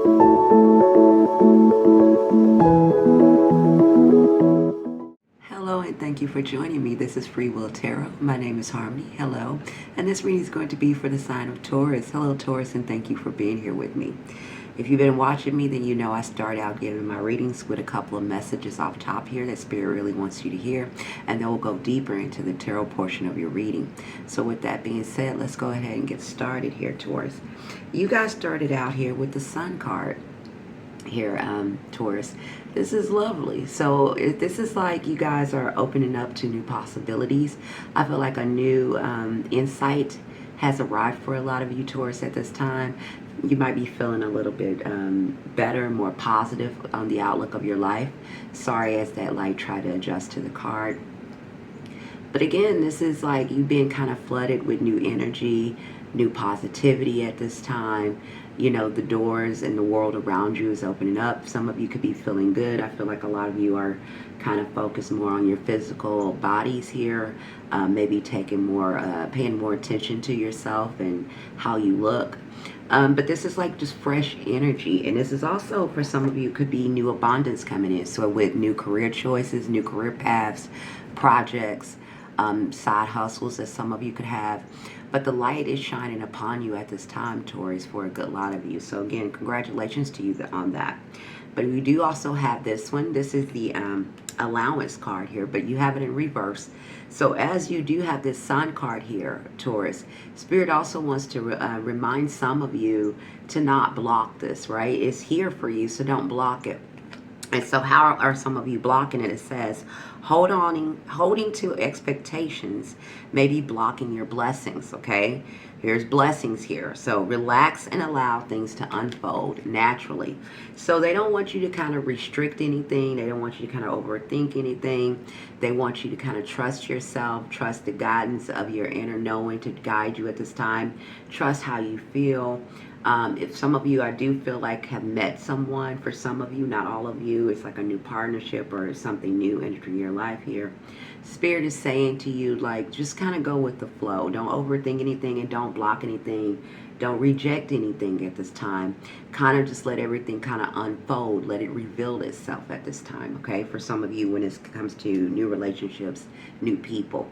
Hello and thank you for joining me. This is Freewill Tarot. My name is Harmony. Hello. And this reading is going to be for the sign of Taurus. Hello Taurus, and thank you for being here with me. If you've been watching me, then you know I start out giving my readings with a couple of messages off top here that Spirit really wants you to hear. And then we'll go deeper into the tarot portion of your reading. So with that being said, let's go ahead and get started here, Taurus. You guys started out here with the Sun card. Here, Taurus, this is lovely. So this is like you guys are opening up to new possibilities. I feel like a new insight has arrived for a lot of you, Taurus, at this time. You might be feeling a little bit better, more positive on the outlook of your life. Sorry as that light tried to adjust to the card. But again, this is like you being kind of flooded with new energy, new positivity at this time. You know, the doors and the world around you is opening up. Some of you could be feeling good. I feel like a lot of you are kind of focused more on your physical bodies here. Maybe taking more, paying more attention to yourself and how you look. But this is like just fresh energy. And this is also, for some of you, could be new abundance coming in. So with new career choices, new career paths, projects, side hustles that some of you could have. But the light is shining upon you at this time, Taurus, for a good lot of you. So again, congratulations to you on that. But we do also have this one. This is the allowance card here, but you have it in reverse. So as you do have this Sun card here, Taurus, Spirit also wants to remind some of you to not block this, right? It's here for you, so don't block it. And so how are some of you blocking it? It says, holding to expectations, maybe blocking your blessings, okay? Here's blessings here. So relax and allow things to unfold naturally. So they don't want you to kind of restrict anything. They don't want you to kind of overthink anything. They want you to kind of trust yourself, trust the guidance of your inner knowing to guide you at this time. Trust how you feel. If some of you, I do feel like, have met someone. For some of you, not all of you, it's like a new partnership or something new entering your life here. Spirit is saying to you, like, just kind of go with the flow. Don't overthink anything and don't block anything. Don't reject anything at this time. Kind of just let everything kind of unfold. Let it reveal itself at this time, okay? For some of you, when it comes to new relationships, new people.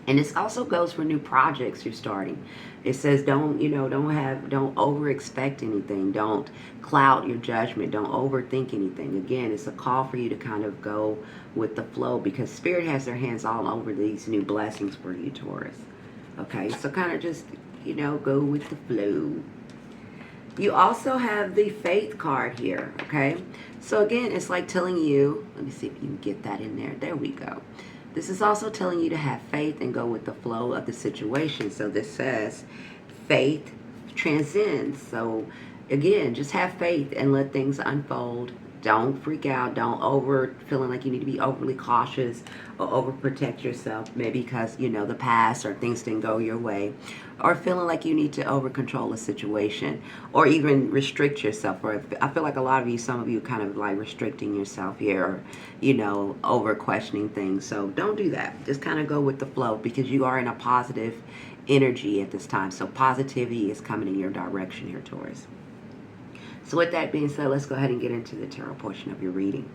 And this also goes for new projects you're starting. It says don't over expect anything. Don't cloud your judgment. Don't overthink anything. Again, it's a call for you to kind of go with the flow, because Spirit has their hands all over these new blessings for you, Taurus. Okay, so kind of just, go with the flow. You also have the Faith card here, okay? So again, it's like telling you, let me see if you can get that in there. There we go. This is also telling you to have faith and go with the flow of the situation. So this says faith transcends. So again, just have faith and let things unfold. Don't freak out. Don't feeling like you need to be overly cautious or overprotect yourself. Maybe because, the past or things didn't go your way. Or feeling like you need to over control a situation. Or even restrict yourself. Or I feel like a lot of you, some of you kind of like restricting yourself here. Or, over questioning things. So don't do that. Just kind of go with the flow, because you are in a positive energy at this time. So positivity is coming in your direction here, Taurus. So with that being said, let's go ahead and get into the tarot portion of your reading.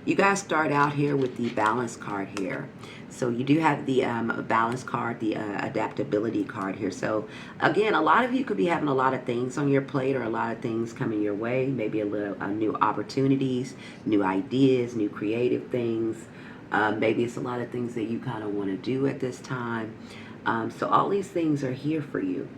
You guys start out here with the balance card here. So you do have the balance card, the adaptability card here. So again, a lot of you could be having a lot of things on your plate, or a lot of things coming your way. Maybe a little new opportunities, new ideas, new creative things. Maybe it's a lot of things that you kind of want to do at this time. So all these things are here for you.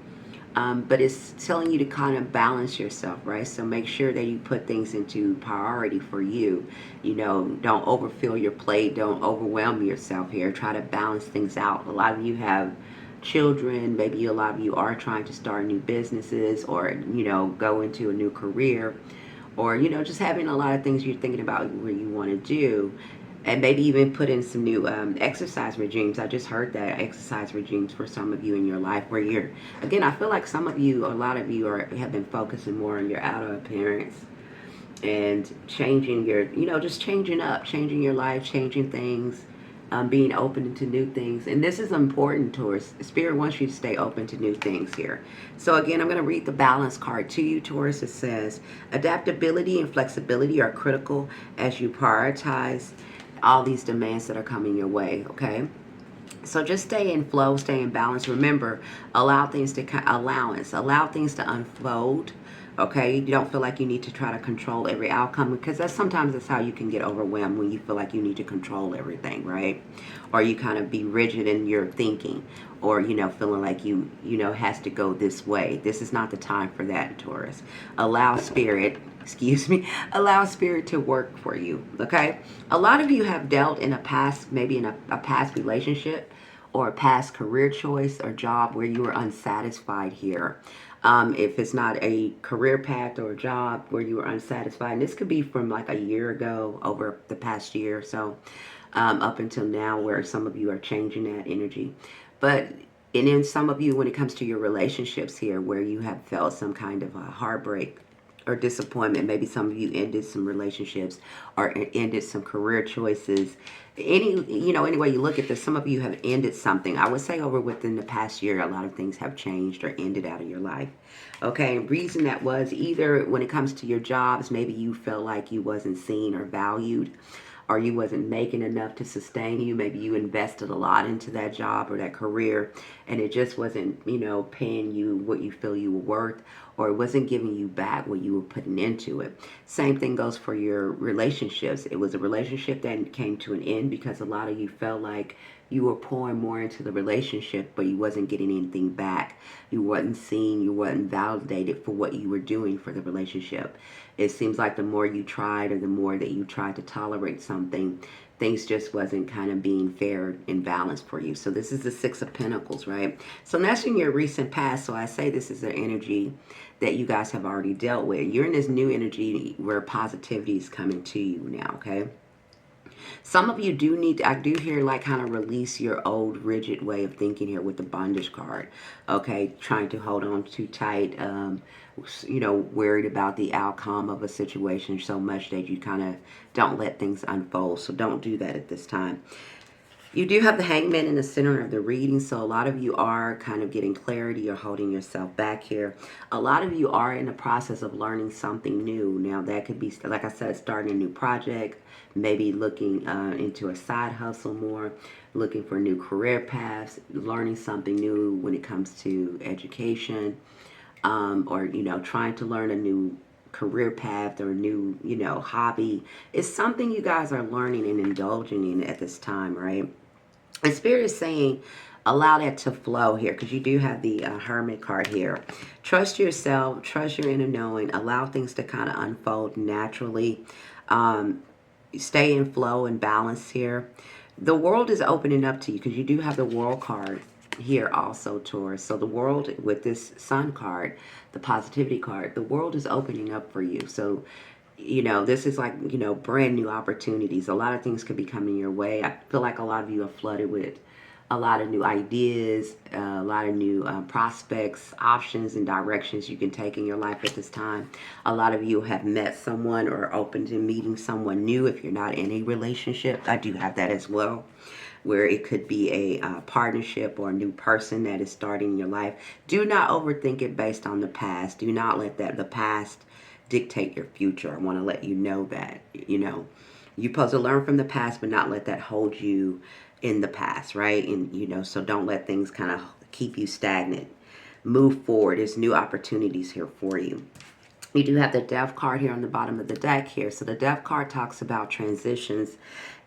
But it's telling you to kind of balance yourself, right? So make sure that you put things into priority for you. Don't overfill your plate. Don't overwhelm yourself here. Try to balance things out. A lot of you have children. Maybe a lot of you are trying to start new businesses, or, go into a new career, or, just having a lot of things you're thinking about what you want to do. And maybe even put in some new exercise regimes. I just heard that exercise regimes for some of you in your life, where again, I feel like some of you, a lot of you have been focusing more on your outer appearance and changing your, just changing up, changing your life, changing things, being open to new things. And this is important, Taurus. Spirit wants you to stay open to new things here. So again, I'm going to read the balance card to you, Taurus. It says, adaptability and flexibility are critical as you prioritize all these demands that are coming your way, okay? So just stay in flow, stay in balance. Remember, allow things to allow things to unfold. Okay, you don't feel like you need to try to control every outcome, because that's how you can get overwhelmed, when you feel like you need to control everything, right? Or you kind of be rigid in your thinking, or feeling like you has to go this way. This is not the time for that, Taurus. Allow spirit, excuse me, allow spirit to work for you. Okay, a lot of you have dealt in a past, maybe in a past relationship or a past career choice or job where you were unsatisfied here. If it's not a career path or a job where you were unsatisfied, and this could be from like a year ago, over the past year or so, up until now, where some of you are changing that energy. But and then some of you, when it comes to your relationships here, where you have felt some kind of a heartbreak or disappointment. Maybe some of you ended some relationships or ended some career choices. Any way you look at this, some of you have ended something. I would say over within the past year, a lot of things have changed or ended out of your life. Okay, reason that was either when it comes to your jobs, maybe you felt like you wasn't seen or valued, or you wasn't making enough to sustain you. Maybe you invested a lot into that job or that career, and it just wasn't, paying you what you feel you were worth, or it wasn't giving you back what you were putting into it. Same thing goes for your relationships. It was a relationship that came to an end because a lot of you felt like you were pouring more into the relationship, but you wasn't getting anything back. You wasn't seen, you wasn't validated for what you were doing for the relationship. It seems like the more you tried, or the more that you tried to tolerate something, things just wasn't kind of being fair and balanced for you. So this is the Six of Pentacles, right? So that's in your recent past. So I say this is the energy that you guys have already dealt with. You're in this new energy where positivity is coming to you now, okay? Some of you do need, I do hear like kind of release your old rigid way of thinking here with the bondage card. Okay, trying to hold on too tight, worried about the outcome of a situation so much that you kind of don't let things unfold. So don't do that at this time. You do have the Hangman in the center of the reading, so a lot of you are kind of getting clarity or holding yourself back here. A lot of you are in the process of learning something new. Now, that could be, like I said, starting a new project, maybe looking into a side hustle more, looking for new career paths, learning something new when it comes to education, or, trying to learn a new career path or a new, hobby. It's something you guys are learning and indulging in at this time, right? And Spirit is saying, allow that to flow here, because you do have the Hermit card here. Trust yourself, trust your inner knowing, allow things to kind of unfold naturally. Stay in flow and balance here. The world is opening up to you, because you do have the World card here also, Taurus. So the world, with this Sun card, the positivity card, the world is opening up for you. So this is like, brand new opportunities. A lot of things could be coming your way. I feel like a lot of you are flooded with a lot of new ideas, a lot of new prospects, options, and directions you can take in your life at this time. A lot of you have met someone or are open to meeting someone new if you're not in a relationship. I do have that as well, where it could be a partnership or a new person that is starting your life. Do not overthink it based on the past. Do not let the past dictate your future. I want to let you know that, you're supposed to learn from the past, but not let that hold you in the past, right? And, so don't let things kind of keep you stagnant. Move forward. There's new opportunities here for you. You do have the Death card here on the bottom of the deck here. So the Death card talks about transitions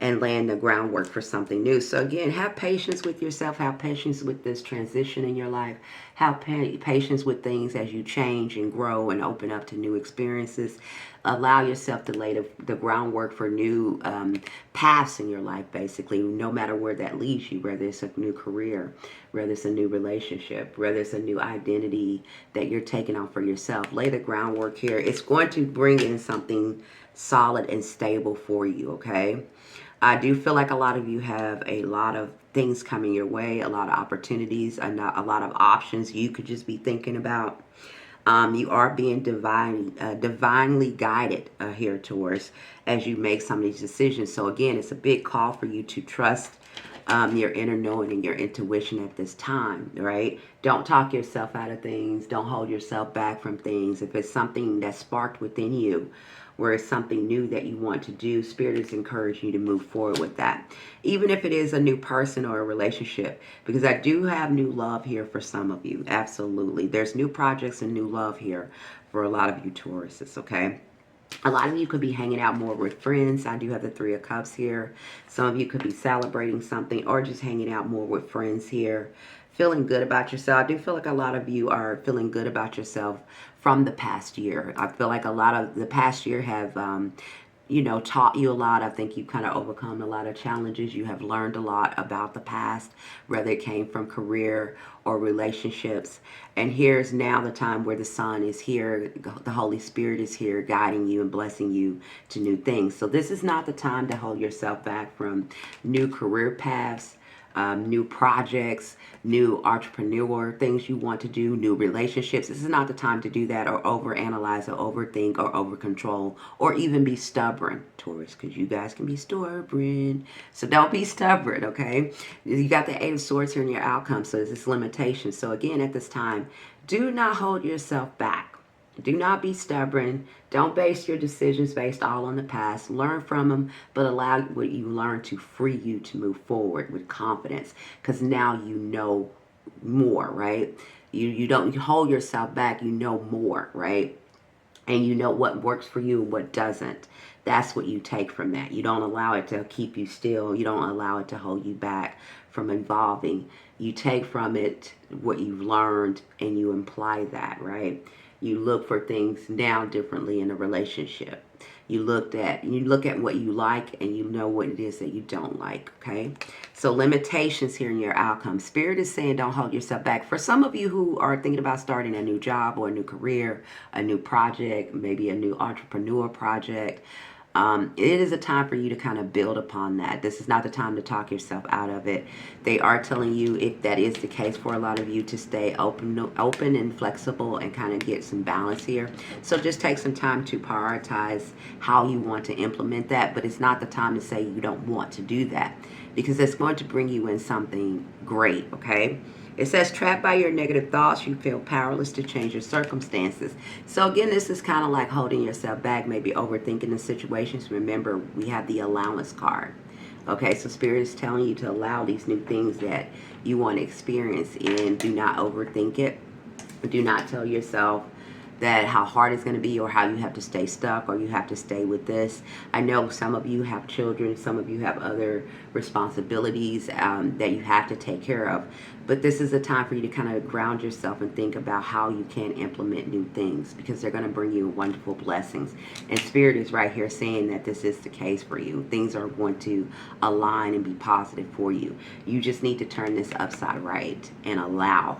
and laying the groundwork for something new. So again, have patience with yourself. Have patience with this transition in your life. Have patience with things as you change and grow and open up to new experiences. Allow yourself to lay the groundwork for new paths in your life, basically, no matter where that leads you, whether it's a new career, whether it's a new relationship, whether it's a new identity that you're taking on for yourself. Lay the groundwork here. It's going to bring in something solid and stable for you, okay? I do feel like a lot of you have a lot of things coming your way, a lot of opportunities, and a lot of options you could just be thinking about. You are being divinely guided here, Taurus, as you make some of these decisions. So again, it's a big call for you to trust your inner knowing and your intuition at this time, right? Don't talk yourself out of things. Don't hold yourself back from things. If it's something that's sparked within you, where it's something new that you want to do, Spirit is encouraging you to move forward with that. Even if it is a new person or a relationship, because I do have new love here for some of you. Absolutely. There's new projects and new love here for a lot of you Tauruses, okay? A lot of you could be hanging out more with friends. I do have the Three of Cups here. Some of you could be celebrating something or just hanging out more with friends here. Feeling good about yourself. I do feel like a lot of you are feeling good about yourself from the past year. I feel like a lot of the past year have taught you a lot. I think you've kind of overcome a lot of challenges. You have learned a lot about the past, whether it came from career or relationships. And here's now the time where the sun is here, the Holy Spirit is here guiding you and blessing you to new things. So this is not the time to hold yourself back from new career paths, new projects, new entrepreneur things you want to do, new relationships. This is not the time to do that or overanalyze or overthink or overcontrol or even be stubborn, Taurus, because you guys can be stubborn. So don't be stubborn, okay? You got the Eight of Swords here in your outcome, so there's this limitation. So again, at this time, do not hold yourself back. Do not be stubborn. Don't base your decisions based all on the past. Learn from them, but allow what you learn to free you to move forward with confidence, because now you know more, right? You don't hold yourself back. You know more, right? And you know what works for you and what doesn't. That's what you take from that. You don't allow it to keep you still. You don't allow it to hold you back from evolving. You take from it what you've learned and you imply that, right? You look for things now differently in a relationship. You look at what you like and you know what it is that you don't like, okay? So limitations here in your outcome. Spirit is saying don't hold yourself back. For some of you who are thinking about starting a new job or a new career, a new project, maybe a new entrepreneur project, it is a time for you to kind of build upon that. This is not the time to talk yourself out of it. They are telling you, if that is the case for a lot of you, to stay open and flexible and kind of get some balance here. So just take some time to prioritize how you want to implement that, but it's not the time to say you don't want to do that, because it's going to bring you in something great, okay? It says, trapped by your negative thoughts, you feel powerless to change your circumstances. So again, this is kind of like holding yourself back, maybe overthinking the situations. Remember, we have the allowance card. Okay, so Spirit is telling you to allow these new things that you want to experience, and do not overthink it. Do not tell yourself that how hard it's going to be or how you have to stay stuck or you have to stay with this. I know some of you have children, some of you have other responsibilities that you have to take care of, but this is a time for you to kind of ground yourself and think about how you can implement new things, because they're going to bring you wonderful blessings. And Spirit is right here saying that this is the case for you. Things are going to align and be positive for you. You just need to turn this upside right and allow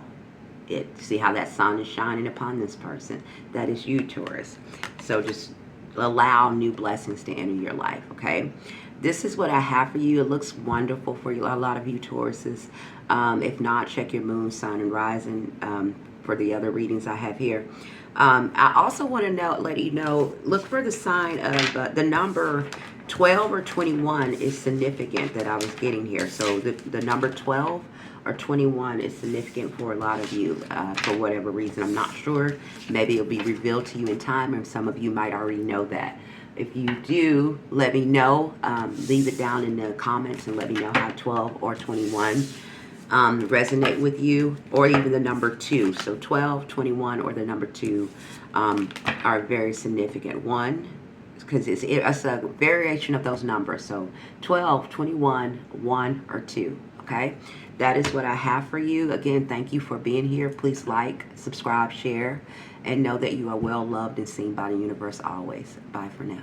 it. See how that sun is shining upon this person? That is you, Taurus. So just allow new blessings to enter your life, okay? This is what I have for you. It looks wonderful for you, a lot of you Tauruses. If not, check your moon, sun, and rising for the other readings I have here. I also want to let you know, look for the sign of the number 12 or 21 is significant that I was getting here. So the number 12 or 21 is significant for a lot of you for whatever reason. I'm not sure. Maybe it'll be revealed to you in time, and some of you might already know that. If you do, let me know. Leave it down in the comments and let me know how 12 or 21 resonate with you, or even the number 2. So 12, 21, or the number 2 are very significant. One, because it's a variation of those numbers. So 12, 21, 1, or 2. Okay, that is what I have for you. Again, thank you for being here. Please like, subscribe, share, and know that you are well loved and seen by the universe always. Bye for now.